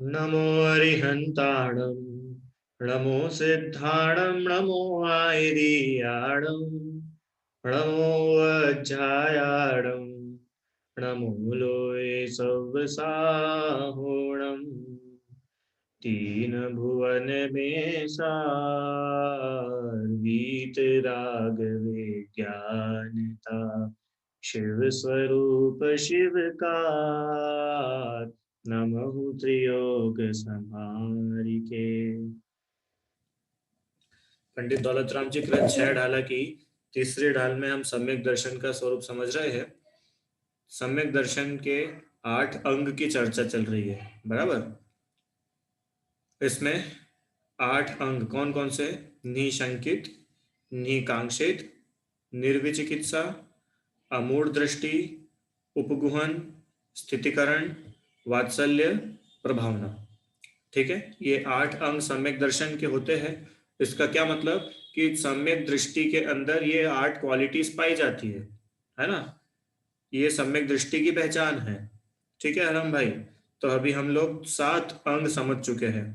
नमो अरिहन्ताणं नमो सिद्धाणं नमो आयर्याणं नमो वज्रायाणं नमो लोये सव्साहोणम् तीन भुवन में सार वीतराग विज्ञानता शिव स्वरूप शिव का नमः त्रियोग संहारिके। पंडित दौलतराम जी कृत 6 ढाला की तीसरी ढाल में हम सम्यक दर्शन का स्वरूप समझ रहे हैं। सम्यक दर्शन के 8 अंग की चर्चा चल रही है, बराबर। इसमें 8 अंग कौन कौन से? निशंकित, निकांक्षित, निर्विचिकित्सा, अमूढ़ दृष्टि, उपगुहन, स्थितिकरण, वात्सल्य, प्रभावना। ठीक है, ये 8 अंग सम्यक दर्शन के होते हैं। इसका क्या मतलब कि सम्यक दृष्टि के अंदर ये 8 क्वालिटीज पाई जाती है ना। ये सम्यक दृष्टि की पहचान है। ठीक है आराम भाई। तो अभी हम लोग 7 अंग समझ चुके हैं।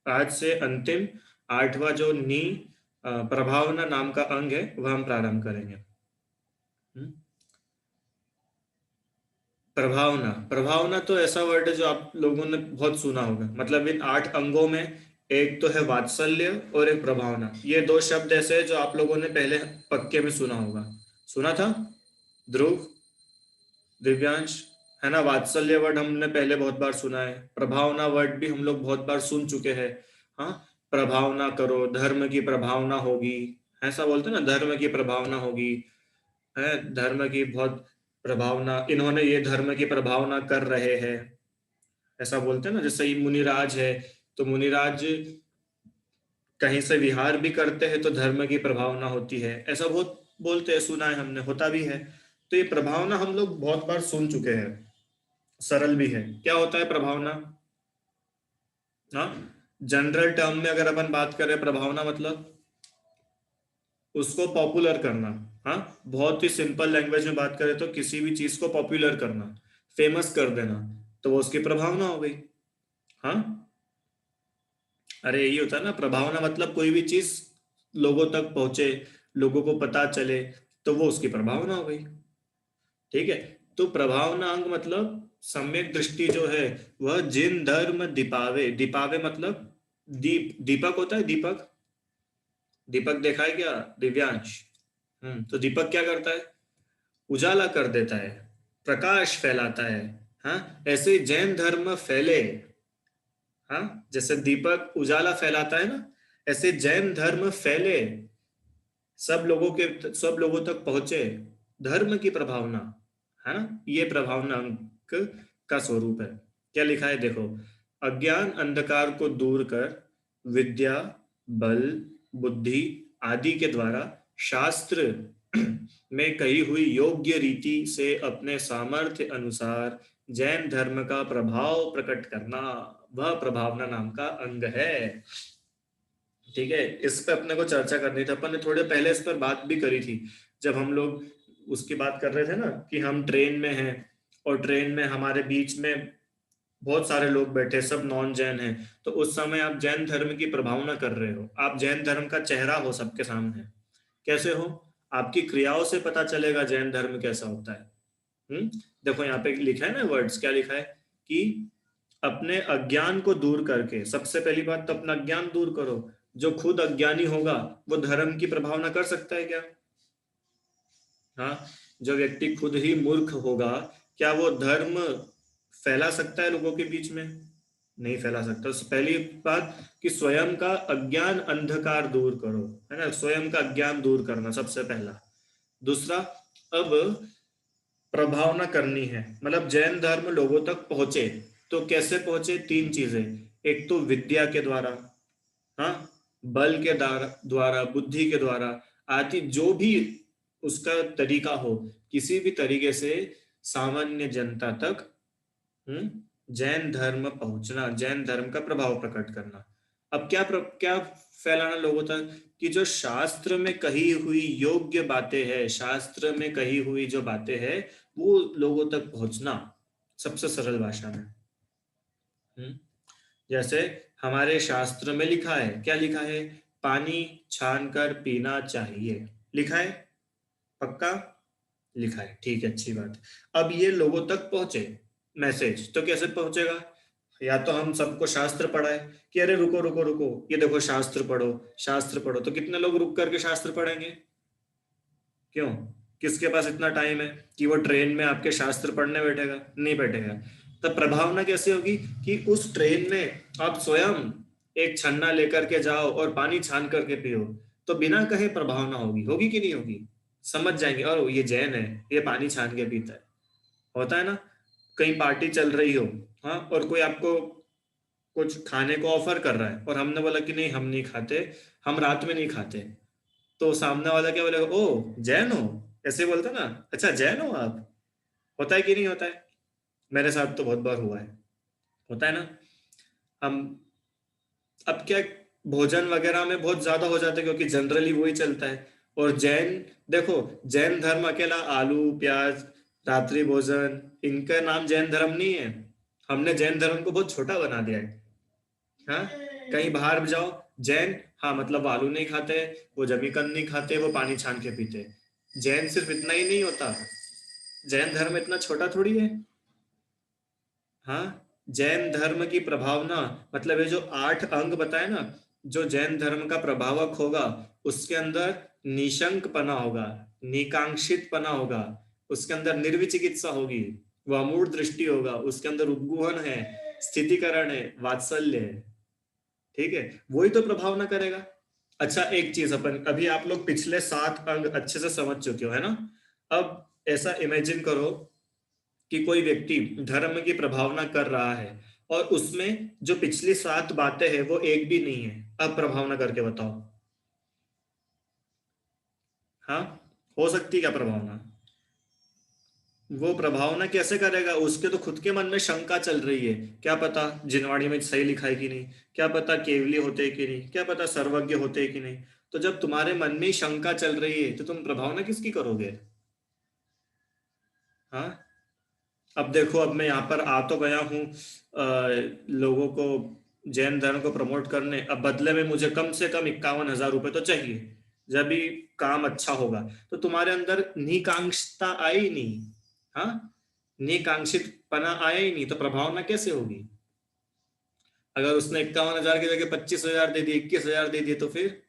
आज से अंतिम 8वां जो प्रभावना नाम का अंग है वह हम प्रारंभ करेंगे। प्रभावना, प्रभावना तो ऐसा वर्ड है जो आप लोगों ने बहुत सुना होगा। मतलब इन 8 अंगों में एक तो है वात्सल्य और एक प्रभावना। ये 2 शब्द ऐसे हैं जो आप लोगों ने पहले पक्के में सुना होगा। सुना था ध्रुव, दिव्यांश, है ना। वात्सल्य वर्ड हमने पहले बहुत बार सुना है। प्रभावना वर्ड भी हम लोग बहुत बार सुन चुके हैं। हाँ, प्रभावना करो, धर्म की प्रभावना होगी, ऐसा बोलते हैं ना, धर्म की प्रभावना होगी, है धर्म की बहुत प्रभावना, इन्होंने ये धर्म की प्रभावना कर रहे हैं, ऐसा बोलते हैं ना। जैसे ये मुनिराज है, तो मुनिराज कहीं से विहार भी करते हैं तो धर्म की प्रभावना होती है, ऐसा बहुत बोलते हैं, सुना है हमने, होता भी है। तो ये प्रभावना हम लोग बहुत बार सुन चुके हैं, सरल भी है। क्या होता है प्रभावना? हाँ, जनरल टर्म में अगर अपन बात करें, प्रभावना मतलब उसको पॉपुलर करना। हाँ, बहुत ही सिंपल लैंग्वेज में बात करें तो किसी भी चीज को पॉपुलर करना, फेमस कर देना, तो वो उसकी प्रभावना हो गई। हाँ, अरे यही होता है ना, प्रभावना मतलब कोई भी चीज लोगों तक पहुंचे, लोगों को पता चले, तो वो उसकी प्रभावना हो गई। ठीक है, तो प्रभावना अंग मतलब सम्यक दृष्टि जो है वह जिन धर्म दीपावे, दीपावे मतलब दीप, दीपक होता है दीपक। दीपक देखा है क्या दिव्यांश? तो दीपक क्या करता है? उजाला कर देता है, प्रकाश फैलाता है। हाँ, ऐसे जैन धर्म फैले। हाँ, जैसे दीपक उजाला फैलाता है ना, ऐसे जैन धर्म फैले, सब लोगों तक पहुंचे, धर्म की प्रभावना, है ना। ये प्रभावना अंक का स्वरूप है। क्या लिखा है देखो, अज्ञान अंधकार को दूर कर विद्या, बल, बुद्धि आदि के द्वारा शास्त्र में कही हुई योग्य रीति से अपने सामर्थ्य अनुसार जैन धर्म का प्रभाव प्रकट करना, वह प्रभावना नाम का अंग है। ठीक है, इस पे अपने को चर्चा करनी थी। अपन ने थोड़े पहले इस पर बात भी करी थी, जब हम लोग उसकी बात कर रहे थे ना कि हम ट्रेन में हैं और ट्रेन में हमारे बीच में बहुत सारे लोग बैठे, सब नॉन जैन हैं। तो उस समय आप जैन धर्म की प्रभावना कर रहे हो, आप जैन धर्म का चेहरा हो सबके सामने। कैसे हो? आपकी क्रियाओं से पता चलेगा जैन धर्म कैसा होता है। हम्म, देखो यहाँ पे लिखा है ना वर्ड्स, क्या लिखा है कि अपने अज्ञान को दूर करके, सबसे पहली बात तो अपना अज्ञान दूर करो। जो खुद अज्ञानी होगा वो धर्म की प्रभावना कर सकता है क्या? हाँ, जो व्यक्ति खुद ही मूर्ख होगा, क्या वो धर्म फैला सकता है लोगों के बीच में? नहीं फैला सकता। तो पहली बात कि स्वयं का अज्ञान अंधकार दूर करो, है ना, स्वयं का अज्ञान दूर करना सबसे पहला। दूसरा, अब प्रभावना करनी है, मतलब जैन धर्म लोगों तक पहुंचे, तो कैसे पहुंचे? 3 चीजें। एक तो विद्या के द्वारा, हाँ, बल के द्वारा, बुद्धि के द्वारा, आदि जो भी उसका तरीका हो, किसी भी तरीके से सामान्य जनता तक जैन धर्म पहुंचना, जैन धर्म का प्रभाव प्रकट करना। अब क्या फैलाना लोगों तक कि जो शास्त्र में कही हुई योग्य बातें हैं, शास्त्र में कही हुई जो बातें हैं वो लोगों तक पहुंचना, सबसे सरल भाषा में। हम्म जैसे हमारे शास्त्र में लिखा है, क्या लिखा है? पानी छान कर पीना चाहिए, लिखा है? पक्का? लिखा है, ठीक है, अच्छी बात है। अब ये लोगों तक पहुंचे मैसेज, तो कैसे पहुंचेगा? या तो हम सबको शास्त्र पढ़ाए कि अरे रुको रुको रुको, ये देखो शास्त्र पढ़ो, शास्त्र पढ़ो। तो कितने लोग रुक करके शास्त्र पढ़ेंगे? क्यों? किसके पास इतना टाइम है कि वो ट्रेन में आपके शास्त्र पढ़ने बैठेगा? नहीं बैठेगा। तब प्रभावना कैसे होगी कि उस ट्रेन में आप स्वयं एक छन्ना लेकर के जाओ और पानी छान करके पियो, तो बिना कहे प्रभावना होगी, होगी कि नहीं होगी? समझ जाएंगे और ये जैन है, ये पानी छान के पीता है। होता है ना, कहीं पार्टी चल रही हो, हाँ, और कोई आपको कुछ खाने को ऑफर कर रहा है और हमने बोला कि नहीं हम नहीं खाते, हम रात में नहीं खाते, तो सामने वाला क्या बोलेगा? ओ जैन हो, ऐसे बोलता ना, अच्छा जैन हो आप। होता है कि नहीं होता है? मेरे साथ तो बहुत बार हुआ है। होता है ना। हम अब क्या, भोजन वगैरह में बहुत ज्यादा हो जाता है क्योंकि जनरली वही चलता है। और जैन, देखो, जैन धर्म अकेला आलू प्याज रात्रि भोजन, इनका नाम जैन धर्म नहीं है। हमने जैन धर्म को बहुत छोटा बना दिया है। हाँ, कहीं बाहर जाओ, जैन, हाँ मतलब वो आलू नहीं खाते, वो जमीकंद नहीं खाते, वो पानी छान के पीते। जैन सिर्फ इतना ही नहीं होता, जैन धर्म इतना छोटा थोड़ी है। हाँ, जैन धर्म की प्रभावना, मतलब ये जो 8 अंग बताए ना, जो जैन धर्म का प्रभावक होगा, उसके अंदर निशंक पना होगा, निकांक्षित पना होगा, उसके अंदर निर्विचिकित्सा होगी, वो अमूढ़ दृष्टि होगा, उसके अंदर उपगुहन है, स्थितिकरण है, वात्सल्य है। ठीक है, वही तो प्रभावना करेगा। अच्छा, एक चीज, अपन अभी आप लोग पिछले 7 अंग अच्छे से समझ चुके हो, है ना? अब ऐसा इमेजिन करो कि कोई व्यक्ति धर्म की प्रभावना कर रहा है और उसमें जो पिछली 7 बातें हैं वो एक भी नहीं है। अब प्रभावना करके बताओ। हाँ, हो सकती है क्या प्रभावना? वो प्रभावना कैसे करेगा? उसके तो खुद के मन में शंका चल रही है, क्या पता जिनवाणी में सही लिखा है कि नहीं, क्या पता केवली होते हैं कि नहीं, क्या पता सर्वज्ञ होते हैं कि नहीं। तो जब तुम्हारे मन में ही शंका चल रही है तो तुम प्रभावना किसकी करोगे? हाँ, अब देखो, अब मैं यहाँ पर आ तो गया हूँ लोगों को, जैन धर्म को प्रमोट करने, अब बदले में मुझे कम से कम 51,000 रुपये तो चाहिए। जब भी काम अच्छा होगा, तो तुम्हारे अंदर निकांक्षता आई नहीं। हाँ, निकांक्षित पना आया ही नहीं, तो प्रभावना कैसे होगी? अगर उसने 51,000 की जगह 25,000 दे दिए, 21,000 दे दिए, तो फिर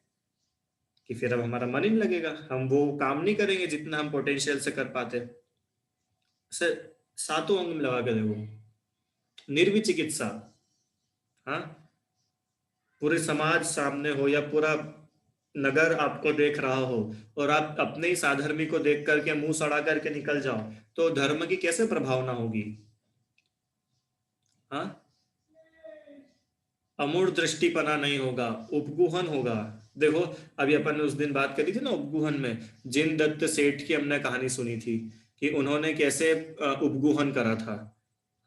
कि फिर अब हमारा मन ही नहीं लगेगा, हम वो काम नहीं करेंगे जितना हम पोटेंशियल से कर पाते। से 7 अंग में लगा के देखो, निर्विचिकित्सा। हाँ, पूरे समाज सामने हो या पूरा नगर आपको देख रहा हो, और आप अपने ही साधर्मी को देख करके मुंह सड़ा करके निकल जाओ, तो धर्म की कैसे प्रभावना होगी? हाँ, अमूढ़ दृष्टिपना नहीं होगा, उपगुहन होगा। देखो, अभी अपन ने उस दिन बात करी थी ना उपगुहन में, जिन दत्त सेठ की हमने कहानी सुनी थी कि उन्होंने कैसे उपगुहन करा था।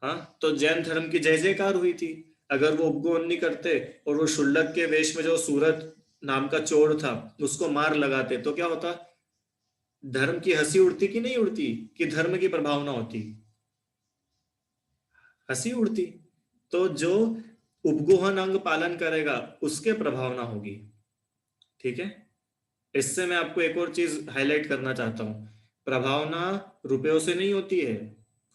हाँ, तो जैन धर्म की जय जयकार हुई थी। अगर वो उपगुहन नहीं करते और वो शुल्लक के वेश में जो सूरत नाम का चोर था उसको मार लगाते, तो क्या होता? धर्म की हंसी उड़ती कि नहीं उड़ती? कि धर्म की प्रभावना होती? हंसी उड़ती। तो जो उपगुहन अंग पालन करेगा उसके प्रभावना होगी। ठीक है, इससे मैं आपको एक और चीज हाईलाइट करना चाहता हूँ। प्रभावना रुपयों से नहीं होती है।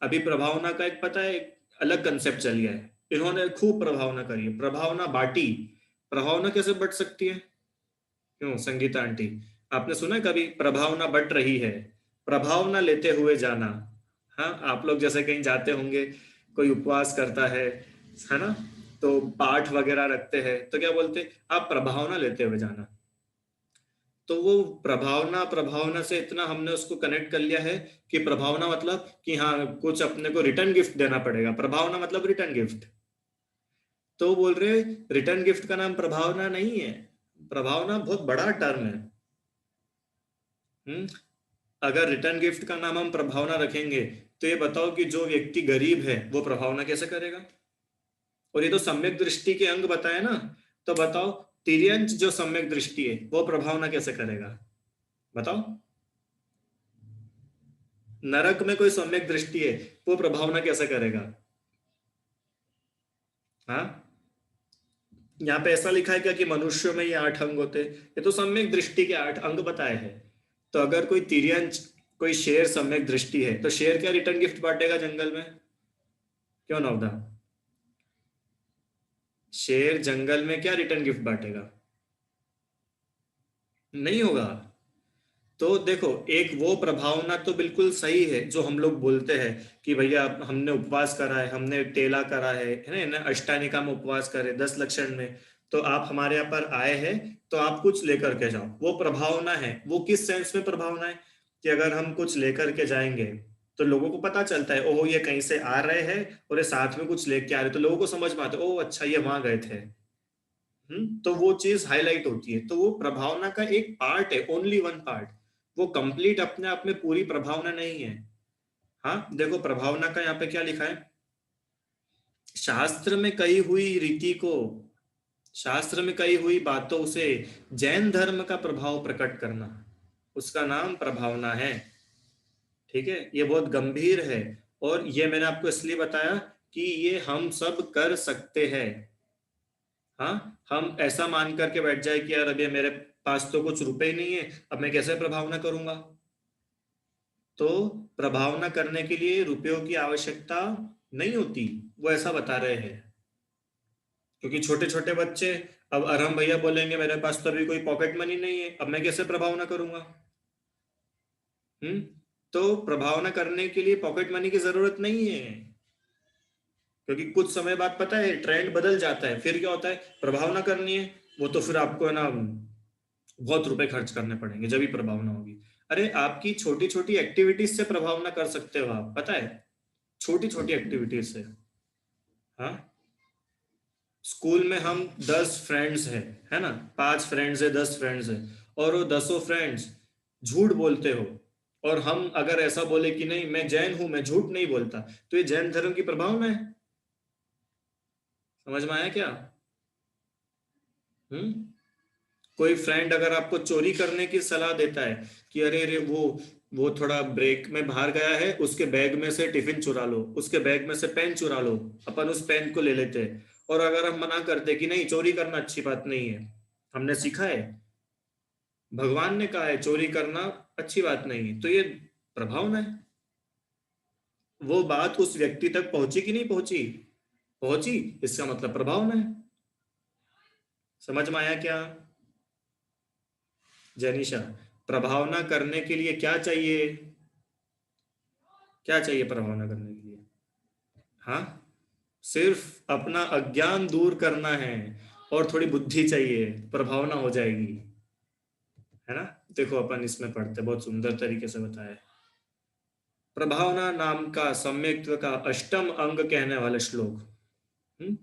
अभी प्रभावना का एक, पता है, एक अलग कंसेप्ट चल गया है। इन्होंने खूब प्रभावना करी है, प्रभावना बांटी। प्रभावना कैसे बढ़ सकती है? क्यों संगीता आंटी, आपने सुना है कभी प्रभावना बट रही है? प्रभावना लेते हुए जाना। हाँ, आप लोग जैसे कहीं जाते होंगे, कोई उपवास करता है ना, तो पाठ वगैरह रखते हैं, तो क्या बोलते? आप प्रभावना लेते हुए जाना। तो वो प्रभावना, प्रभावना से इतना हमने उसको कनेक्ट कर लिया है कि प्रभावना मतलब कि हाँ कुछ अपने को रिटर्न गिफ्ट देना पड़ेगा, प्रभावना मतलब रिटर्न गिफ्ट। तो बोल रहे रिटर्न गिफ्ट का नाम प्रभावना नहीं है। प्रभावना बहुत बड़ा टर्म है। हम्म, अगर रिटर्न गिफ्ट का नाम हम प्रभावना रखेंगे, तो ये बताओ कि जो व्यक्ति गरीब है वो प्रभावना कैसे करेगा? और ये तो सम्यक दृष्टि के अंग बताए ना, तो बताओ, तिर्यंच जो सम्यक दृष्टि है वो प्रभावना कैसे करेगा? बताओ, नरक में कोई सम्यक दृष्टि है, वो प्रभावना कैसे करेगा? हाँ, यहाँ पे ऐसा लिखा है क्या कि मनुष्यों में ये 8 अंग होते? ये तो सम्यक दृष्टि के 8 अंग बताए हैं। तो अगर कोई तिर्यंच, कोई शेर सम्यक दृष्टि है, तो शेर क्या रिटर्न गिफ्ट बांटेगा जंगल में? क्यों नवदा? शेर जंगल में क्या रिटर्न गिफ्ट बांटेगा? नहीं होगा। तो देखो, एक वो प्रभावना तो बिल्कुल सही है जो हम लोग बोलते हैं कि भैया हमने उपवास करा है, हमने टेला करा है ना, अष्टानिका में उपवास करे 10 लक्षण में, तो आप हमारे यहाँ पर आए हैं तो आप कुछ लेकर के जाओ, वो प्रभावना है। वो किस सेंस में प्रभावना है? कि अगर हम कुछ लेकर के जाएंगे तो लोगों को पता चलता है, ओह ये कहीं से आ रहे हैं और ये साथ में कुछ लेके आ रहे हैं, तो लोगों को समझ में आता है, ओह अच्छा ये वहां गए थे। तो वो चीज हाईलाइट होती है। तो वो प्रभावना का एक पार्ट है, ओनली वन पार्ट। वो कंप्लीट अपने आप में पूरी प्रभावना नहीं है। हाँ देखो, प्रभावना का यहाँ पे क्या लिखा है, शास्त्र में कही हुई रीति को, शास्त्र में कही हुई बातों से जैन धर्म का प्रभाव प्रकट करना, उसका नाम प्रभावना है। ठीक है, ये बहुत गंभीर है। और ये मैंने आपको इसलिए बताया कि ये हम सब कर सकते हैं। हाँ, हम ऐसा मान करके बैठ जाए कि यार अभी मेरे पास तो कुछ रुपए ही नहीं है, अब मैं कैसे प्रभावना करूंगा? तो प्रभावना करने के लिए रुपयों की आवश्यकता नहीं होती, वो ऐसा बता रहे हैं। क्योंकि छोटे छोटे बच्चे, अब अरहम भैया बोलेंगे मेरे पास तो अभी कोई पॉकेट मनी नहीं है, अब मैं कैसे प्रभावना करूंगा? हम्म। तो प्रभावना करने के लिए पॉकेट मनी की जरूरत नहीं है। क्योंकि कुछ समय बाद पता है ट्रेंड बदल जाता है, फिर क्या होता है, प्रभावना करनी है, वो तो फिर आपको है ना बहुत रुपए खर्च करने पड़ेंगे जब भी प्रभावना होगी। अरे आपकी छोटी छोटी एक्टिविटीज से प्रभावना कर सकते हो आप, पता है, छोटी छोटी एक्टिविटीज से। हाँ, स्कूल में हम 10 फ्रेंड्स हैं, है ना, 5 फ्रेंड्स है, 10 फ्रेंड्स है, और वो 10 फ्रेंड्स झूठ बोलते हो, और हम अगर ऐसा बोले कि नहीं मैं जैन हूं, मैं झूठ नहीं बोलता, तो ये जैन धर्म की प्रभावना है। समझ में आया क्या? हम्म। कोई फ्रेंड अगर आपको चोरी करने की सलाह देता है कि अरे अरे वो थोड़ा ब्रेक में बाहर गया है, उसके बैग में से टिफिन चुरा लो, उसके बैग में से पेन चुरा लो, अपन उस पेन को ले लेते हैं। और अगर हम मना करते कि नहीं चोरी करना अच्छी बात नहीं है, हमने सीखा है, भगवान ने कहा है चोरी करना अच्छी बात नहीं है, तो ये प्रभावना है। वो बात उस व्यक्ति तक पहुंची कि नहीं पहुंची? पहुंची, इसका मतलब प्रभावना है। समझ में आया क्या जैनिशा? प्रभावना करने के लिए क्या चाहिए? क्या चाहिए प्रभावना करने के लिए? हाँ, सिर्फ अपना अज्ञान दूर करना है, और थोड़ी बुद्धि चाहिए, प्रभावना हो जाएगी। है ना? देखो अपन इसमें पढ़ते, बहुत सुंदर तरीके से बताया है। प्रभावना नाम का सम्यक्त्व का अष्टम अंग कहने वाला श्लोक। हम्म?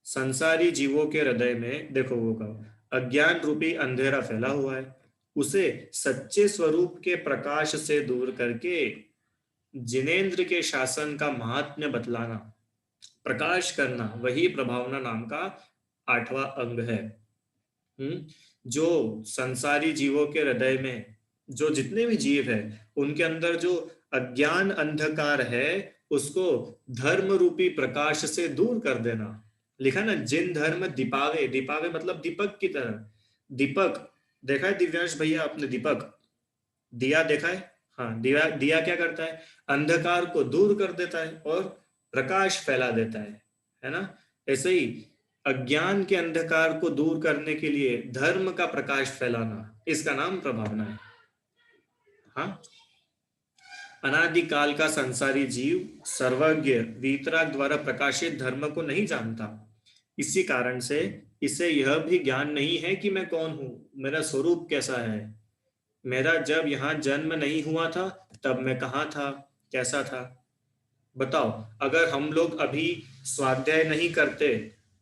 संसारी जीवों के हृदय में देखो वो का अज्ञान रूपी अंधेरा फैला हुआ है, उसे सच्चे स्वरूप के प्रकाश से दूर करके जिनेंद्र के शासन का महात्म्य बतलाना, प्रकाश करना, वही प्रभावना नाम का 8वां अंग है। जो संसारी जीवों के हृदय में, जो जितने भी जीव है उनके अंदर जो अज्ञान अंधकार है, उसको धर्म रूपी प्रकाश से दूर कर देना। लिखा ना, जिन धर्म दीपावे, दीपावे मतलब दीपक की तरह। दीपक देखा है दिव्यांश भैया आपने? दीपक, दिया देखा है? हाँ, दिया दिया क्या करता है? अंधकार को दूर कर देता है और प्रकाश फैला देता है ना? ऐसे ही अज्ञान के अंधकार को दूर करने के लिए धर्म का प्रकाश फैलाना, इसका नाम प्रभावना है। हाँ, अनादिकाल का संसारी जीव सर्वज्ञ वीतराग द्वारा प्रकाशित धर्म को नहीं जानता, इसी कारण से इसे यह भी ज्ञान नहीं है कि मैं कौन हूं, मेरा स्वरूप कैसा है, मेरा जब यहाँ जन्म नहीं हुआ था तब मैं कहाँ था, कैसा था। बताओ, अगर हम लोग अभी स्वाध्याय नहीं करते,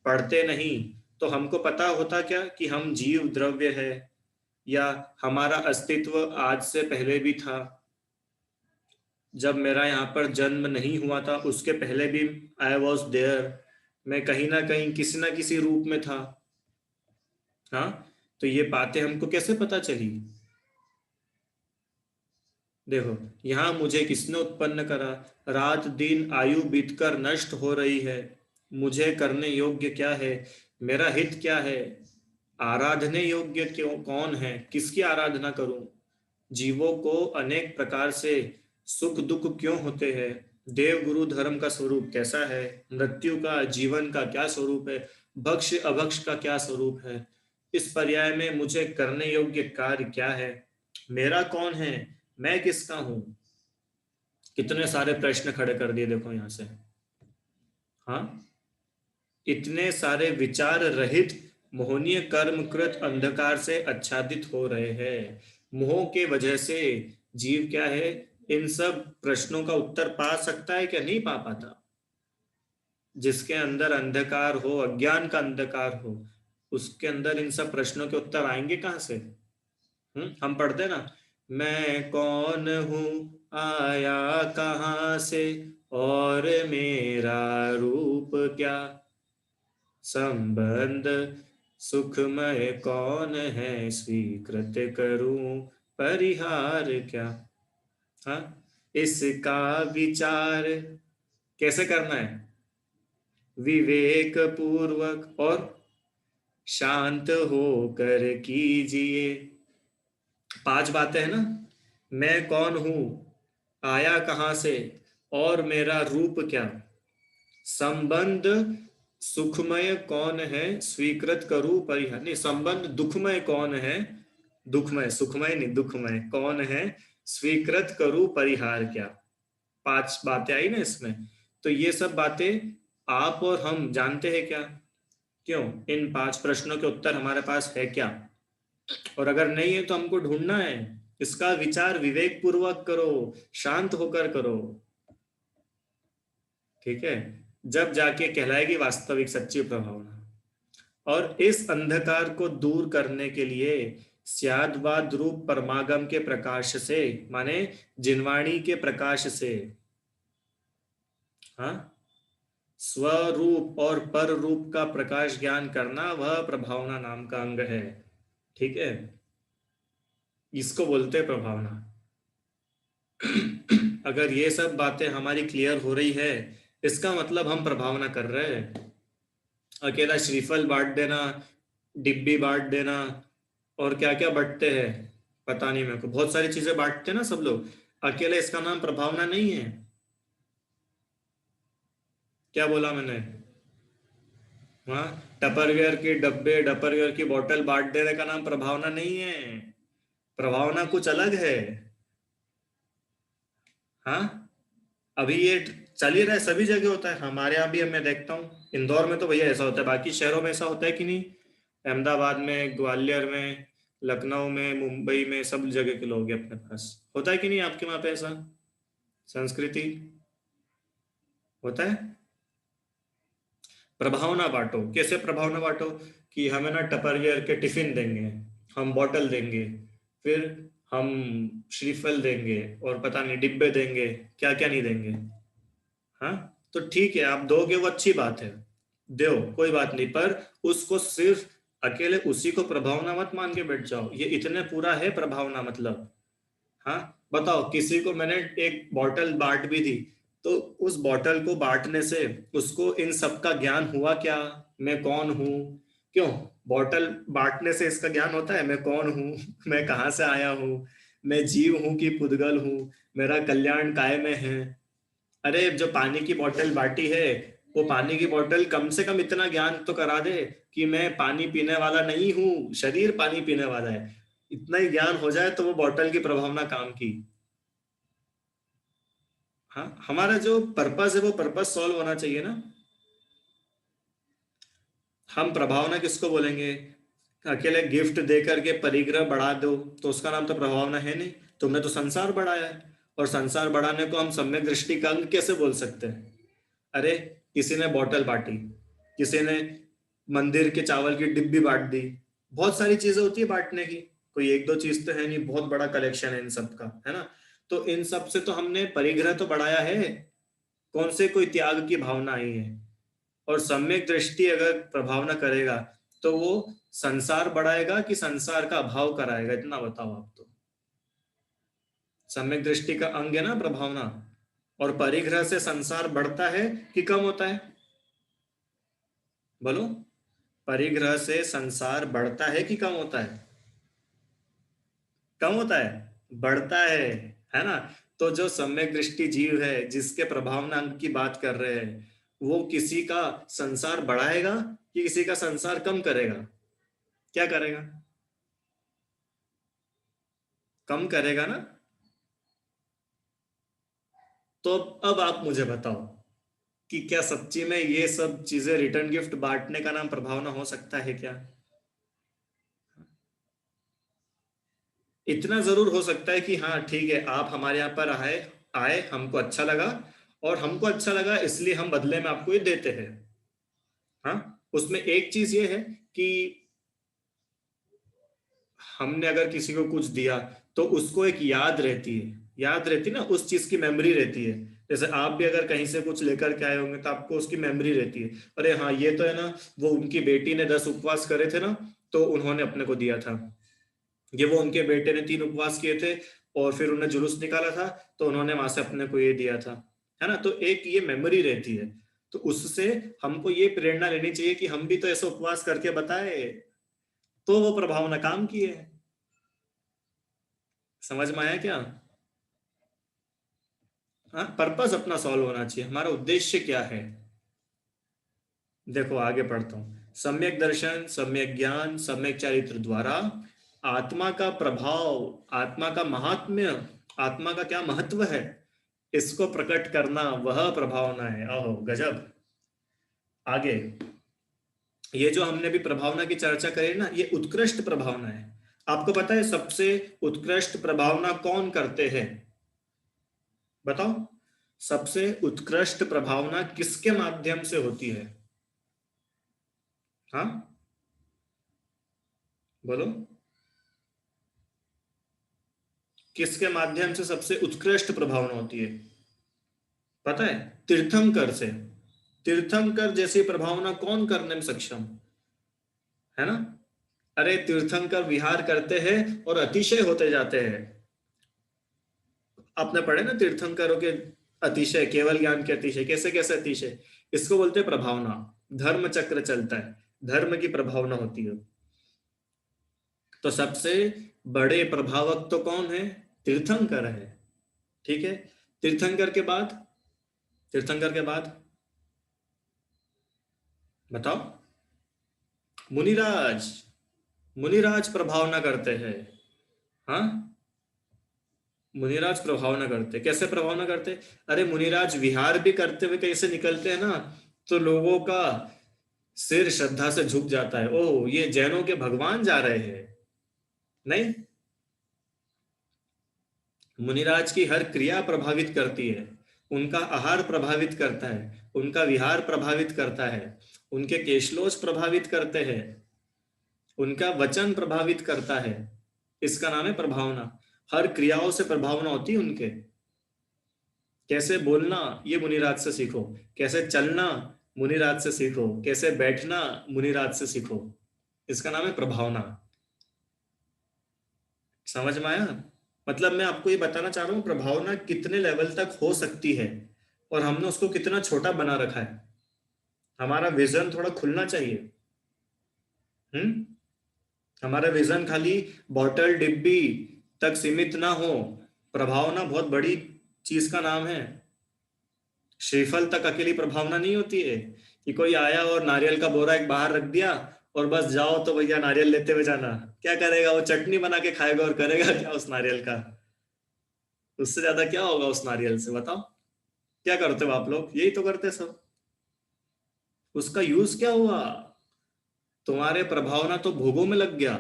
पढ़ते नहीं, तो हमको पता होता क्या कि हम जीव द्रव्य है, या हमारा अस्तित्व आज से पहले भी था, जब मेरा यहाँ पर जन्म नहीं हुआ था उसके पहले भी आई वॉज देयर, मैं कहीं ना कहीं किसी ना किसी रूप में था। हाँ, तो ये बातें हमको कैसे पता चली? देखो, यहाँ मुझे किसने उत्पन्न करा, रात दिन आयु बीतकर नष्ट हो रही है, मुझे करने योग्य क्या है, मेरा हित क्या है, आराधने योग्य क्यों कौन है, किसकी आराधना करूं, जीवों को अनेक प्रकार से सुख दुख क्यों होते हैं, देव गुरु धर्म का स्वरूप कैसा है, मृत्यु का जीवन का क्या स्वरूप है, भक्ष अभक्ष का क्या स्वरूप है, इस पर्याय में मुझे करने योग्य कार्य क्या है, मेरा कौन है, मैं किसका हूं। कितने सारे प्रश्न खड़े कर दिए देखो यहां से। हाँ, इतने सारे विचार रहित मोहनीय कर्मकृत अंधकार से आच्छादित हो रहे हैं। मोह के वजह से जीव क्या है, इन सब प्रश्नों का उत्तर पा सकता है क्या, नहीं पा पाता। जिसके अंदर अंधकार हो, अज्ञान का अंधकार हो, उसके अंदर इन सब प्रश्नों के उत्तर आएंगे कहां से। हम पढ़ते ना, मैं कौन हूँ, आया कहाँ से, और मेरा रूप क्या, संबंध सुखमय कौन है, स्वीकृत करूं परिहार क्या। हाँ, इसका विचार कैसे करना है, विवेक पूर्वक और शांत होकर कीजिए। 5 बातें हैं ना, मैं कौन हूं, आया कहां से, और मेरा रूप क्या, संबंध सुखमय कौन है, स्वीकृत करूं परिहार, नहीं, संबंध दुखमय कौन है, दुखमय, सुखमय नहीं, दुखमय कौन है, स्वीकृत करूं परिहार क्या। 5 बातें आई ना इसमें। तो ये सब बातें आप और हम जानते हैं क्या, क्यों, इन 5 प्रश्नों के उत्तर हमारे पास है क्या, और अगर नहीं है तो हमको ढूंढना है। इसका विचार विवेक पूर्वक करो, शांत होकर करो, ठीक है, जब जाके कहलाएगी वास्तविक सच्ची प्रभावना। और इस अंधकार को दूर करने के लिए स्याद्वाद रूप परमागम के प्रकाश से, माने जिनवाणी के प्रकाश से, हाँ, स्वरूप और पर रूप का प्रकाश ज्ञान करना, वह प्रभावना नाम का अंग है, ठीक है, इसको बोलते हैं प्रभावना। अगर ये सब बातें हमारी क्लियर हो रही है, इसका मतलब हम प्रभावना कर रहे हैं। अकेला श्रीफल बांट देना, डिब्बी बांट देना, और क्या क्या बांटते हैं पता नहीं, मेरे को बहुत सारी चीजें बांटते हैं ना सब लोग, अकेले इसका नाम प्रभावना नहीं है। क्या बोला मैंने, हाँ, टपरवेयर के डब्बे, टपरवेयर की बोतल बांट देने का नाम प्रभावना नहीं है। प्रभावना कुछ अलग है। हाँ, अभी ये चल ही रहा है, सभी जगह होता है, हमारे यहाँ भी मैं देखता हूँ, इंदौर में तो भैया ऐसा होता है, बाकी शहरों में ऐसा होता है कि नहीं, अहमदाबाद में, ग्वालियर में, लखनऊ में, मुंबई में, सब जगह के लोग हैं अपने पास, होता है कि नहीं आपके वहां पे ऐसा संस्कृति होता है। प्रभावना बांटो, कैसे प्रभावना बांटो, कि हमें ना टपरवेयर के टिफिन देंगे, हम बॉटल देंगे, फिर हम श्रीफल देंगे, और पता नहीं डिब्बे देंगे, क्या क्या नहीं देंगे। हाँ, तो ठीक है, आप दोगे वो अच्छी बात है, दो कोई बात नहीं, पर उसको सिर्फ अकेले उसी को प्रभावना मत मान के बैठ जाओ, ये इतने पूरा है प्रभावना मतलब। हाँ, बताओ, किसी को मैंने एक बॉटल बांट भी दी, तो उस बॉटल को बांटने से उसको इन सब का ज्ञान हुआ क्या, मैं कौन हूँ, क्यों, बॉटल बांटने से इसका ज्ञान होता है, मैं कौन हूँ, मैं कहाँ से आया हूँ, मैं जीव हूँ कि पुद्गल हूँ, मेरा कल्याण काय में है। अरे जो पानी की बोतल बांटी है, वो पानी की बोतल कम से कम इतना ज्ञान तो करा दे कि मैं पानी पीने वाला नहीं हूँ, शरीर पानी पीने वाला है, इतना ही ज्ञान हो जाए तो वो बोतल की प्रभावना काम की। हाँ, हमारा जो पर्पस है वो पर्पस सॉल्व होना चाहिए ना। हम प्रभावना किसको बोलेंगे, अकेले गिफ्ट दे करके परिग्रह बढ़ा दो तो उसका नाम तो प्रभावना है नहीं, तुमने तो संसार बढ़ाया है, और संसार बढ़ाने को हम सम्यक दृष्टि का अंग कैसे बोल सकते हैं। अरे, किसी ने बोतल बांटी, किसी ने मंदिर के चावल की डिब्बी बांट दी, बहुत सारी चीजें होती है बांटने की, कोई एक दो चीज तो है नहीं, बहुत बड़ा कलेक्शन है इन सब का, है ना। तो इन सब से तो हमने परिग्रह तो बढ़ाया है, कौन से कोई त्याग की भावना आई है। और सम्यक दृष्टि अगर प्रभावना करेगा तो वो संसार बढ़ाएगा कि संसार का अभाव कराएगा, इतना बताओ आप तो। सम्यक दृष्टि का अंग है ना प्रभावना, और परिग्रह से संसार बढ़ता है कि कम होता है, बोलो। परिग्रह से संसार बढ़ता है कि कम होता है? कम होता है, बढ़ता है ना? तो जो सम्यक दृष्टि जीव है, जिसके प्रभावना अंग की बात कर रहे हैं, वो किसी का संसार बढ़ाएगा कि किसी का संसार कम करेगा? क्या करेगा? कम करेगा ना? तो अब आप मुझे बताओ कि क्या सच्ची में ये सब चीजें रिटर्न गिफ्ट बांटने का नाम प्रभावना हो सकता है क्या? इतना जरूर हो सकता है कि हाँ ठीक है, आप हमारे यहाँ पर आए, आए हमको अच्छा लगा, और हमको अच्छा लगा इसलिए हम बदले में आपको ये देते हैं। हाँ, उसमें एक चीज ये है कि हमने अगर किसी को कुछ दिया तो उसको एक याद रहती है, याद रहती है ना, उस चीज की मेमोरी रहती है। जैसे आप भी अगर कहीं से कुछ लेकर के आए होंगे तो आपको उसकी मेमोरी रहती है, अरे हाँ ये तो है ना, वो उनकी बेटी ने 10 उपवास करे थे ना, तो उन्होंने अपने को दिया था। ये वो उनके बेटे ने 3 उपवास किए थे और फिर उन्हें जुलूस निकाला था, तो उन्होंने वहां से अपने को ये दिया था, है ना? तो एक ये मेमोरी रहती है। तो उससे हमको ये प्रेरणा लेनी चाहिए कि हम भी तो ऐसा उपवास करके बताए, तो वो प्रभावना काम की है। समझ में आया क्या? हाँ, पर्पस अपना सॉल्व होना चाहिए, हमारा उद्देश्य क्या है। देखो आगे पढ़ता हूँ। सम्यक दर्शन, सम्यक ज्ञान, सम्यक चरित्र द्वारा आत्मा का प्रभाव, आत्मा का महात्म्य, आत्मा का क्या महत्व है, इसको प्रकट करना वह प्रभावना है। ओहो गजब। आगे, ये जो हमने भी प्रभावना की चर्चा करी ना, ये उत्कृष्ट प्रभावना है। आपको पता है सबसे उत्कृष्ट प्रभावना कौन करते हैं? बताओ, सबसे उत्कृष्ट प्रभावना किसके माध्यम से होती है? हाँ, बोलो, किसके माध्यम से सबसे उत्कृष्ट प्रभावना होती है? पता है? तीर्थंकर से। तीर्थंकर जैसी प्रभावना कौन करने में सक्षम, है ना? अरे तीर्थंकर विहार करते हैं और अतिशय होते जाते हैं। आपने पढ़े ना तीर्थंकरों के अतिशय, केवल ज्ञान के अतिशय, कैसे कैसे अतिशय, इसको बोलते हैं प्रभावना। धर्म चक्र चलता है, धर्म की प्रभावना होती है। तो सबसे बड़े प्रभावक तो कौन है? तीर्थंकर है। ठीक है, तीर्थंकर के बाद, तीर्थंकर के बाद बताओ। मुनिराज, मुनिराज प्रभावना करते हैं। हाँ, मुनिराज प्रभावना करते, कैसे प्रभावना करते? अरे मुनिराज विहार भी करते हुए कैसे निकलते हैं ना, तो लोगों का सिर श्रद्धा से झुक जाता है, ओह ये जैनों के भगवान जा रहे हैं। नहीं, मुनिराज की हर क्रिया प्रभावित करती है, उनका आहार प्रभावित करता है, उनका विहार प्रभावित करता है, उनके केशलोच प्रभावित करते हैं, उनका वचन प्रभावित करता है। इसका नाम है प्रभावना। हर क्रियाओं से प्रभावना होती है उनके। कैसे बोलना, ये मुनिराज से सीखो। कैसे चलना, मुनिराज से सीखो। कैसे बैठना, मुनिराज से सीखो। इसका नाम है प्रभावना। समझ में आया? मतलब मैं आपको ये बताना चाह रहा हूँ प्रभावना कितने लेवल तक हो सकती है, और हमने उसको कितना छोटा बना रखा है। हमारा विजन थोड़ा खुलना चाहिए। हम्म, हमारा विजन खाली बॉटल डिब्बी तक सीमित ना हो। प्रभावना बहुत बड़ी चीज का नाम है। श्रीफल तक अकेली प्रभावना नहीं होती है कि कोई आया और नारियल का बोरा एक बाहर रख दिया और बस जाओ तो भैया नारियल लेते हुए जाना। क्या करेगा वो? चटनी बना के खाएगा, और करेगा क्या उस नारियल का? उससे ज्यादा क्या होगा उस नारियल से, बताओ? क्या करते हो आप लोग? यही तो करते सब। उसका यूज क्या हुआ? तुम्हारे प्रभावना तो भोगों में लग गया।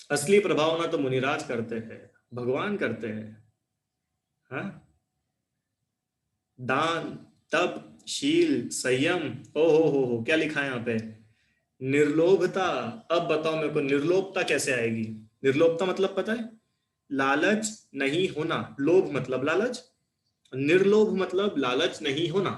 असली प्रभावना तो मुनिराज करते हैं, भगवान करते हैं। हाँ, दान, तप, शील, संयम, ओ हो क्या लिखा है यहाँ पे? निर्लोभता। अब बताओ मेरे को, निर्लोभता कैसे आएगी? निर्लोभता मतलब पता है? लालच नहीं होना। लोभ मतलब लालच, निर्लोभ मतलब लालच नहीं होना।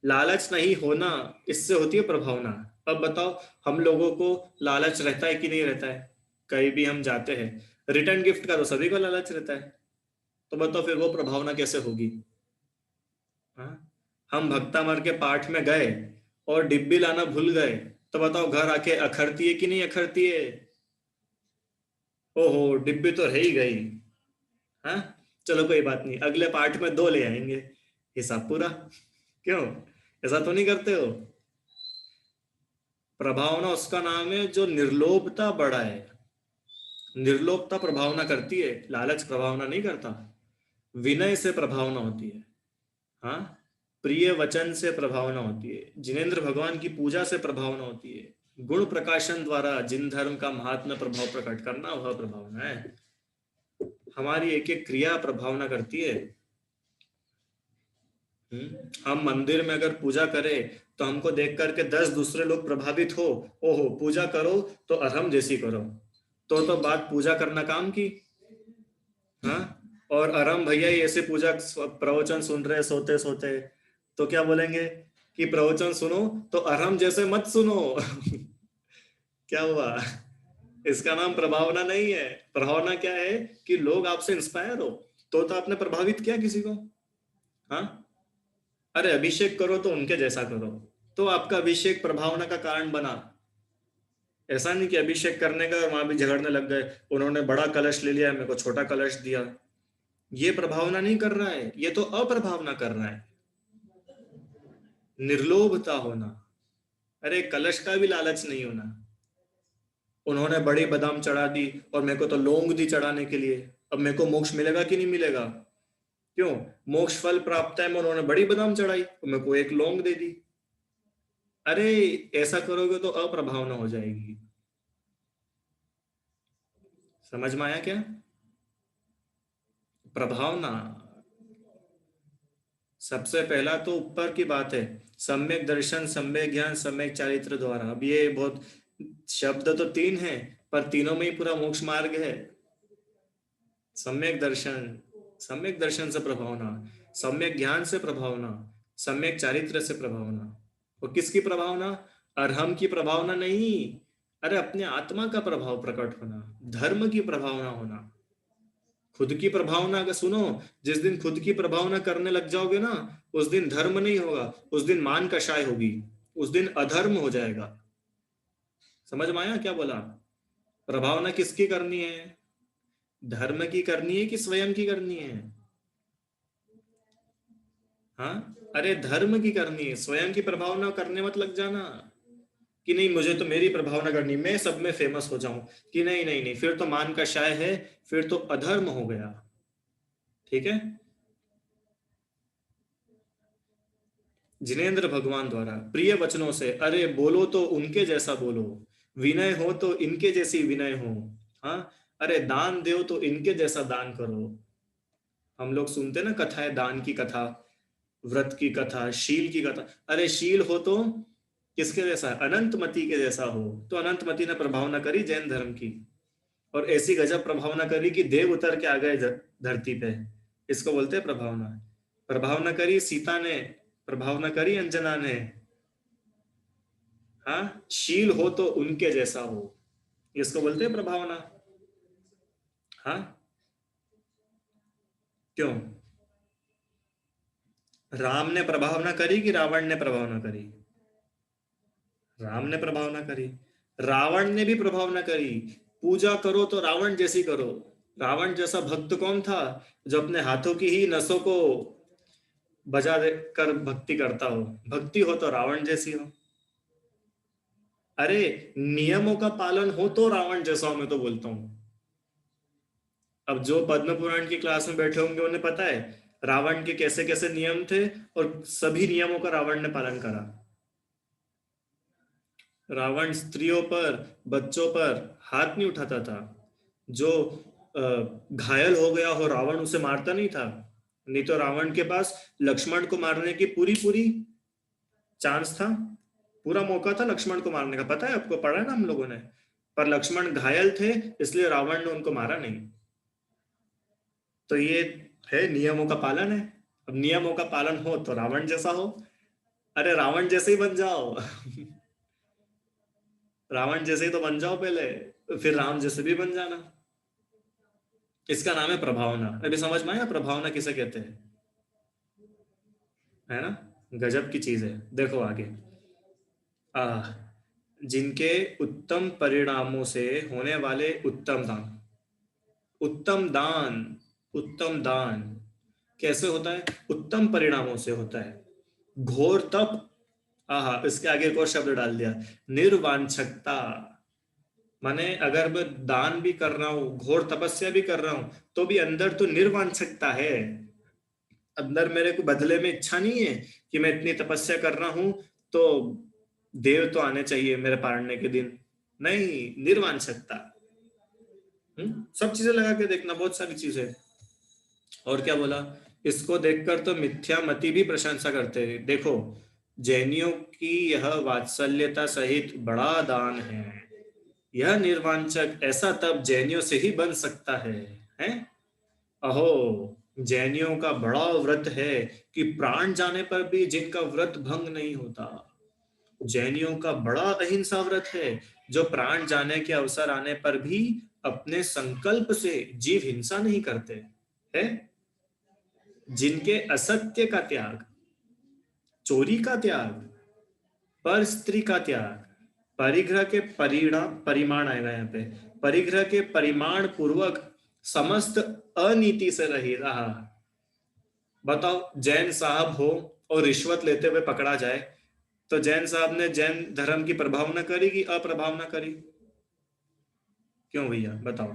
लालच नहीं होना, इससे होती है प्रभावना। अब बताओ, हम लोगों को लालच रहता है कि नहीं रहता है? कहीं भी हम जाते हैं, रिटर्न गिफ्ट का तो सभी को लालच रहता है। तो बताओ फिर वो प्रभावना कैसे होगी? हाँ, हम भक्ता मार के पाठ में गए और डिब्बी लाना भूल गए, तो बताओ घर आके अखरती है कि नहीं अखरती है? ओहो, डिब्बी तो रह ही गई। हाँ, चलो कोई बात नहीं, अगले पार्ट में दो ले आएंगे, हिसाब पूरा। क्यों, ऐसा तो नहीं करते हो? प्रभावना उसका नाम है जो निर्लोभता बढ़ाए। निर्लोभता प्रभावना करती है, लालच प्रभावना नहीं करता। विनय से प्रभावना होती है। हाँ, प्रिय वचन से प्रभावना होती है, जिनेंद्र भगवान की पूजा से प्रभावना होती है, गुण प्रकाशन द्वारा जिन धर्म का महात्मा प्रभाव प्रकट करना वह प्रभावना है। हमारी एक एक क्रिया प्रभावना करती है। हम मंदिर में अगर पूजा करें तो हमको देख करके 10 दूसरे लोग प्रभावित हो, ओहो पूजा करो तो अधर्म जैसी करो, तो बात पूजा करना काम की। हाँ, और आराम भैया ही ऐसे पूजा प्रवचन सुन रहे सोते सोते, तो क्या बोलेंगे कि प्रवचन सुनो तो आराम जैसे मत सुनो। क्या हुआ? इसका नाम प्रभावना नहीं है। प्रभावना क्या है कि लोग आपसे इंस्पायर हो, तो आपने प्रभावित किया किसी को। हाँ, अरे अभिषेक करो तो उनके जैसा करो, तो आपका अभिषेक प्रभावना का कारण बना। ऐसा नहीं कि अभिषेक करने का और वहां भी झगड़ने लग गए, उन्होंने बड़ा कलश ले लिया मेरे को छोटा कलश दिया। ये प्रभावना नहीं कर रहा है, ये तो अप्रभावना कर रहा है। निर्लोभता होना, अरे कलश का भी लालच नहीं होना। उन्होंने बड़ी बादाम चढ़ा दी और मेरे को तो लौंग दी चढ़ाने के लिए, अब मेरे को मोक्ष मिलेगा कि नहीं मिलेगा? क्यों, मोक्ष फल प्राप्त है में उन्होंने बड़ी बादाम चढ़ाई और मेरे को एक लौंग दे दी। अरे ऐसा करोगे तो अप्रभावना हो जाएगी। समझ में आया क्या? प्रभावना, सबसे पहला तो ऊपर की बात है, सम्यक दर्शन, सम्यक ज्ञान, सम्यक चारित्र द्वारा। अब ये बहुत शब्द तो तीन है, पर तीनों में ही पूरा मोक्ष मार्ग है। सम्यक दर्शन, सम्यक दर्शन से प्रभावना, सम्यक ज्ञान से प्रभावना, सम्यक चारित्र से प्रभावना। और किसकी प्रभावना? अरहम की प्रभावना नहीं, अरे अपने आत्मा का प्रभाव प्रकट होना, धर्म की प्रभावना होना। खुद की प्रभावना का सुनो, जिस दिन खुद की प्रभावना करने लग जाओगे ना, उस दिन धर्म नहीं होगा, उस दिन मान कषाय होगी, उस दिन अधर्म हो जाएगा। समझ में आया क्या बोला? प्रभावना किसकी करनी है? धर्म की करनी है कि स्वयं की करनी है? हाँ, अरे धर्म की करनी है, स्वयं की प्रभावना करने मत लग जाना कि नहीं मुझे तो मेरी प्रभावना करनी, मैं सब में फेमस हो जाऊं, कि नहीं नहीं नहीं, फिर तो मान का शाय है, फिर तो अधर्म हो गया। ठीक है, जिनेंद्र भगवान द्वारा प्रिय वचनों से, अरे बोलो तो उनके जैसा बोलो, विनय हो तो इनके जैसी विनय हो। हाँ, अरे दान दो तो इनके जैसा दान करो। हम लोग सुनते ना कथाएं, दान की कथा, व्रत की कथा, शील की कथा। अरे शील हो तो किसके जैसा? अनंतमती के जैसा हो। तो अनंतमती ने प्रभावना करी जैन धर्म की, और ऐसी गजब प्रभावना करी कि देव उतर के आ गए धरती पे। इसको बोलते हैं प्रभावना। प्रभावना करी सीता ने, प्रभावना करी अंजना ने। हाँ, शील हो तो उनके जैसा हो, इसको बोलते हैं प्रभावना। हाँ, क्यों, राम ने प्रभावना करी कि रावण ने प्रभावना करी? राम ने प्रभावना करी। रावण ने भी प्रभावना करी, पूजा करो तो रावण जैसी करो। रावण जैसा भक्त कौन था जो अपने हाथों की ही नसों को बजा दे कर भक्ति करता हो? भक्ति हो तो रावण जैसी हो। अरे नियमों का पालन हो तो रावण जैसा हो, मैं तो बोलता हूँ। अब जो पद्म पुराण की क्लास में बैठे होंगे उन्हें पता है रावण के कैसे कैसे नियम थे, और सभी नियमों का रावण ने पालन करा। रावण स्त्रियों पर, बच्चों पर हाथ नहीं उठाता था। जो घायल हो गया हो रावण उसे मारता नहीं था। नहीं तो रावण के पास लक्ष्मण को मारने की पूरी पूरी चांस था, पूरा मौका था लक्ष्मण को मारने का, पता है आपको, पढ़ा है ना हम लोगों ने। पर लक्ष्मण घायल थे, इसलिए रावण ने उनको मारा नहीं। तो ये है नियमों का पालन है। अब नियमों का पालन हो तो रावण जैसा हो। अरे रावण जैसे ही बन जाओ। रावण जैसे ही तो बन जाओ पहले, फिर राम जैसे भी बन जाना। इसका नाम है प्रभावना। अभी समझ में आया प्रभावना किसे कहते हैं? है ना, गजब की चीज है। देखो आगे, आ, जिनके उत्तम परिणामों से होने वाले उत्तम दान। उत्तम दान, उत्तम दान कैसे होता है? उत्तम परिणामों से होता है। घोर तप, आहा, इसके आगे एक और शब्द डाल दिया, निर्वांछकता। माने अगर मैं दान भी कर रहा हूँ, घोर तपस्या भी कर रहा हूँ, तो भी अंदर तो निर्वांछकता है। अंदर मेरे को बदले में इच्छा नहीं है कि मैं इतनी तपस्या कर रहा हूँ तो देव तो आने चाहिए मेरे पारने के दिन। नहीं, निर्वांछकता। सब चीजें लगा के देखना, बहुत सारी चीजें। और क्या बोला? इसको देखकर तो मिथ्या मति भी प्रशंसा करते हैं। देखो, जैनियों की यह वात्सल्यता सहित बड़ा दान है। यह निर्वांचक ऐसा तब जैनियों से ही बन सकता है? अहो, जैनियों का बड़ा व्रत है कि प्राण जाने पर भी जिनका व्रत भंग नहीं होता। जैनियों का बड़ा अहिंसा व्रत है, जो प्राण जाने के अवसर आने पर भी अपने संकल्प से जीव हिंसा नहीं करते है। जिनके असत्य का त्याग, चोरी का त्याग, पर स्त्री का त्याग, परिग्रह के परिणाम परिमाण आएगा यहाँ पे, परिग्रह के परिमाण पूर्वक समस्त अनीति से रही रहा। बताओ, जैन साहब हो और रिश्वत लेते हुए पकड़ा जाए, तो जैन साहब ने जैन धर्म की प्रभावना करी कि अप्रभावना करी? क्यों भैया बताओ?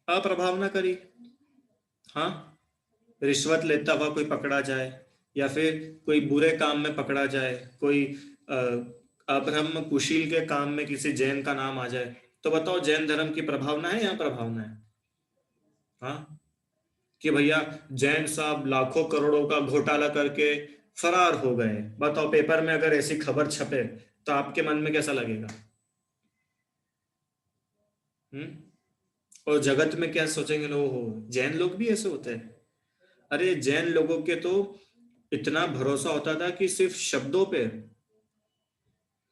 अप्रभावना करी। हाँ, रिश्वत लेता हुआ कोई पकड़ा जाए, या फिर कोई बुरे काम में पकड़ा जाए, कोई अ, अब्रह्म कुशील के काम में किसी जैन का नाम आ जाए, तो बताओ जैन धर्म की प्रभावना है या प्रभावना है? हाँ, कि भैया जैन साहब लाखों करोड़ों का घोटाला करके फरार हो गए, बताओ पेपर में अगर ऐसी खबर छपे तो आपके मन में कैसा लगेगा? हम्म। और जगत में क्या सोचेंगे लोग? हो, जैन लोग भी ऐसे होते हैं। अरे जैन लोगों के तो इतना भरोसा होता था कि सिर्फ शब्दों पे,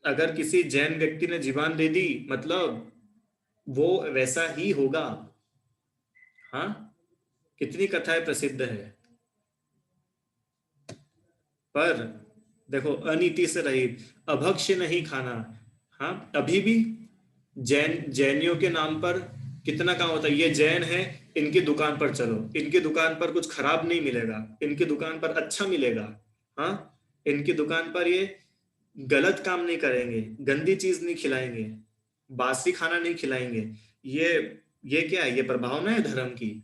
अगर किसी जैन व्यक्ति ने जीवान दे दी, मतलब वो वैसा ही होगा। हाँ, कितनी कथाएं प्रसिद्ध है। पर देखो, अनीति से रहित, अभक्ष्य नहीं खाना। हाँ, अभी भी जैनियों के नाम पर कितना काम होता है। ये जैन है, इनकी दुकान पर चलो, इनकी दुकान पर कुछ खराब नहीं मिलेगा, इनकी दुकान पर अच्छा मिलेगा। हाँ, इनकी दुकान पर ये गलत काम नहीं करेंगे, गंदी चीज नहीं खिलाएंगे, बासी खाना नहीं खिलाएंगे। ये ये क्या है? ये प्रभावना है धर्म की।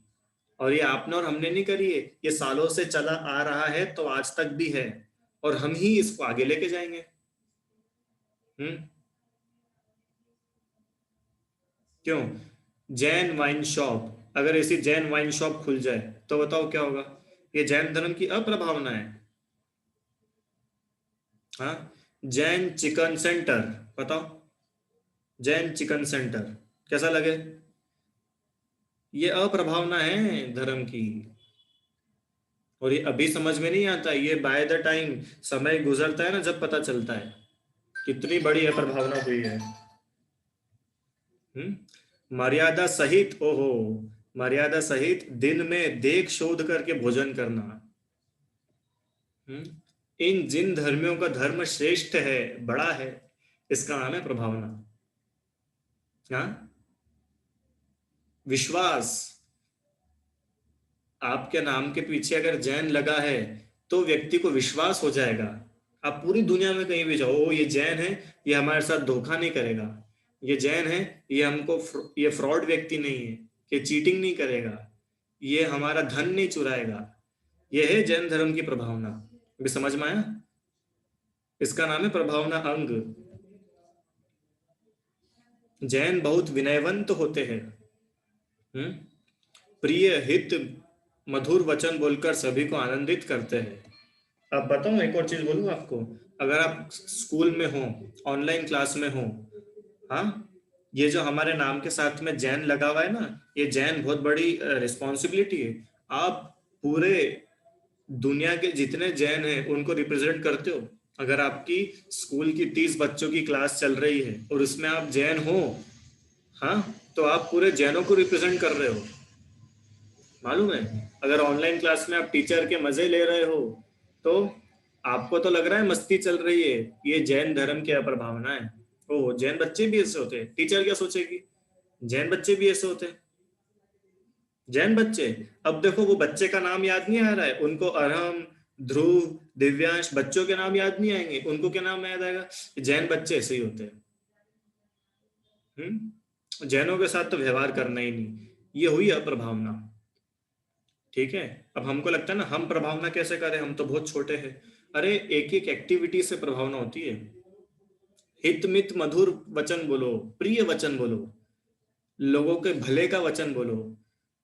और ये आपने और हमने नहीं करी है, ये सालों से चला आ रहा है, तो आज तक भी है, और हम ही इसको आगे लेके जाएंगे। हम्म। क्यों? जैन वाइन शॉप, अगर ऐसी जैन वाइन शॉप खुल जाए तो बताओ क्या होगा? ये जैन धर्म की अप्रभावना है। हाँ, जैन चिकन सेंटर, बताओ, जैन चिकन सेंटर कैसा लगे? ये अप्रभावना है धर्म की। और ये अभी समझ में नहीं आता, ये बाय द टाइम समय गुजरता है ना, जब पता चलता है कितनी बड़ी अप्रभावना हुई है। मर्यादा सहित, ओहो, मर्यादा सहित दिन में देख शोध करके भोजन करना। इन जिन धर्मियों का धर्म श्रेष्ठ है, बड़ा है, इसका नाम है प्रभावना। हाँ, विश्वास। आपके नाम के पीछे अगर जैन लगा है तो व्यक्ति को विश्वास हो जाएगा। आप पूरी दुनिया में कहीं भी जाओ, ओ ये जैन है, ये हमारे साथ धोखा नहीं करेगा, ये जैन है, ये हमको ये फ्रॉड व्यक्ति नहीं है, ये चीटिंग नहीं करेगा, ये हमारा धन नहीं चुराएगा। ये है जैन धर्म की प्रभावना। भी समझ में आया? इसका नाम है प्रभावना अंग। जैन बहुत विनयवंत होते हैं। हम्म। प्रिय हित मधुर वचन बोलकर सभी को आनंदित करते हैं। अब बताऊं, एक और चीज बोलूं आपको। अगर आप स्कूल में हो, ऑनलाइन क्लास में हो, हाँ, ये जो हमारे नाम के साथ में जैन लगा हुआ है ना, ये जैन बहुत बड़ी रिस्पॉन्सिबिलिटी है। आप पूरे दुनिया के जितने जैन हैं उनको रिप्रेजेंट करते हो। अगर आपकी स्कूल की 30 बच्चों की क्लास चल रही है और उसमें आप जैन हो, हाँ, तो आप पूरे जैनों को रिप्रेजेंट कर रहे हो। मालूम है? अगर ऑनलाइन क्लास में आप टीचर के मजे ले रहे हो, तो आपको तो लग रहा है मस्ती चल रही है, ये जैन धर्म की अप्रभावना है। ओ, जैन बच्चे भी ऐसे होते हैं, टीचर क्या सोचेगी, जैन बच्चे भी ऐसे होते हैं। जैन बच्चे, अब देखो वो बच्चे का नाम याद नहीं आ रहा है उनको, अरहम, ध्रुव, दिव्यांश, बच्चों के नाम याद नहीं आएंगे उनको, क्या नाम याद आएगा? जैन बच्चे ऐसे ही होते हैं। जैनों के साथ तो व्यवहार करना ही नहीं, ये हुई अप्रभावना। ठीक है। अब हमको लगता है ना, हम प्रभावना कैसे करें, हम तो बहुत छोटे हैं। अरे एक एक एक्टिविटी से प्रभावना होती है। हित मित मधुर वचन बोलो, प्रिय वचन बोलो, लोगों के भले का वचन बोलो,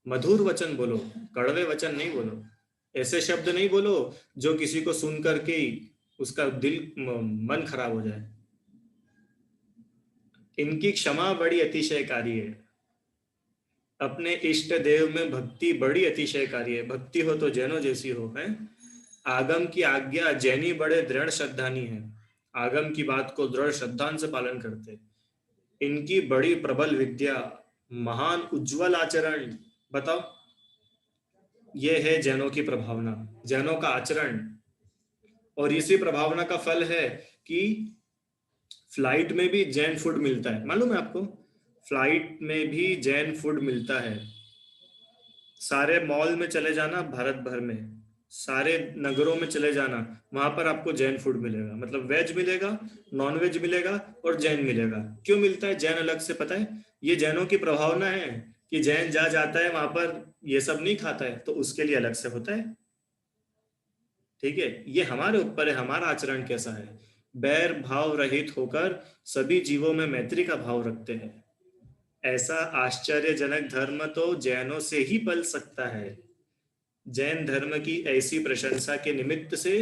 मधुर वचन बोलो, कड़वे वचन नहीं बोलो। ऐसे शब्द नहीं बोलो जो किसी को सुन करके ही उसका दिल मन खराब हो जाए। इनकी क्षमा बड़ी अतिशयकारी है। अपने इष्ट देव में भक्ति बड़ी अतिशयकारी है। भक्ति हो तो जैनो जैसी हो है। आगम की आज्ञा जैनी बड़े दृढ़ श्रद्धानी है। आगम की बात को दृढ़ श्रद्धा से पालन करते। इनकी बड़ी प्रबल विद्या, महान उज्जवल आचरण। बताओ, ये है जैनों की प्रभावना, जैनों का आचरण। और इसी प्रभावना का फल है कि फ्लाइट में भी जैन फूड मिलता है, मालूम है आपको? फ्लाइट में भी जैन फूड मिलता है। सारे मॉल में चले जाना भारत भर में, सारे नगरों में चले जाना, वहां पर आपको जैन फूड मिलेगा। मतलब वेज मिलेगा, नॉन वेज मिलेगा और जैन मिलेगा। क्यों मिलता है जैन अलग से, पता है? ये जैनों की प्रभावना है कि जैन जा जाता है वहां पर, ये सब नहीं खाता है, तो उसके लिए अलग से होता है। ठीक है, ये हमारे ऊपर है, हमारा आचरण कैसा है। बैर भाव रहित होकर सभी जीवों में मैत्री का भाव रखते हैं। ऐसा आश्चर्यजनक धर्म तो जैनों से ही पल सकता है। जैन धर्म की ऐसी प्रशंसा के निमित्त से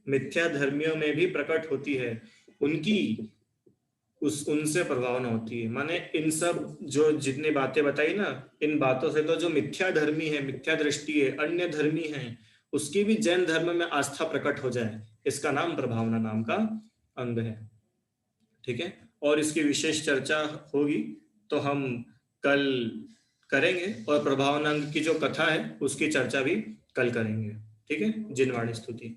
मिथ्या धर्मियों में भी प्रकट होती है उनकी, उस उनसे प्रभावना होती है। माने इन सब जो जितनी बातें बताई ना, इन बातों से तो जो मिथ्या धर्मी है, मिथ्या दृष्टि है, अन्य धर्मी है, उसकी भी जैन धर्म में आस्था प्रकट हो जाए, इसका नाम प्रभावना नाम का अंग है। ठीक है। और इसकी विशेष चर्चा होगी तो हम कल करेंगे, और प्रभावनांग की जो कथा है उसकी चर्चा भी कल करेंगे। ठीक है। जिनवाणी स्तुति।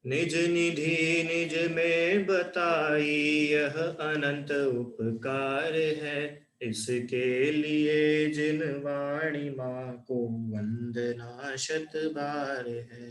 निज निधि निज में बताई, यह अनंत उपकार है। इसके लिए जिनवाणी माँ को वंदना शत बार है।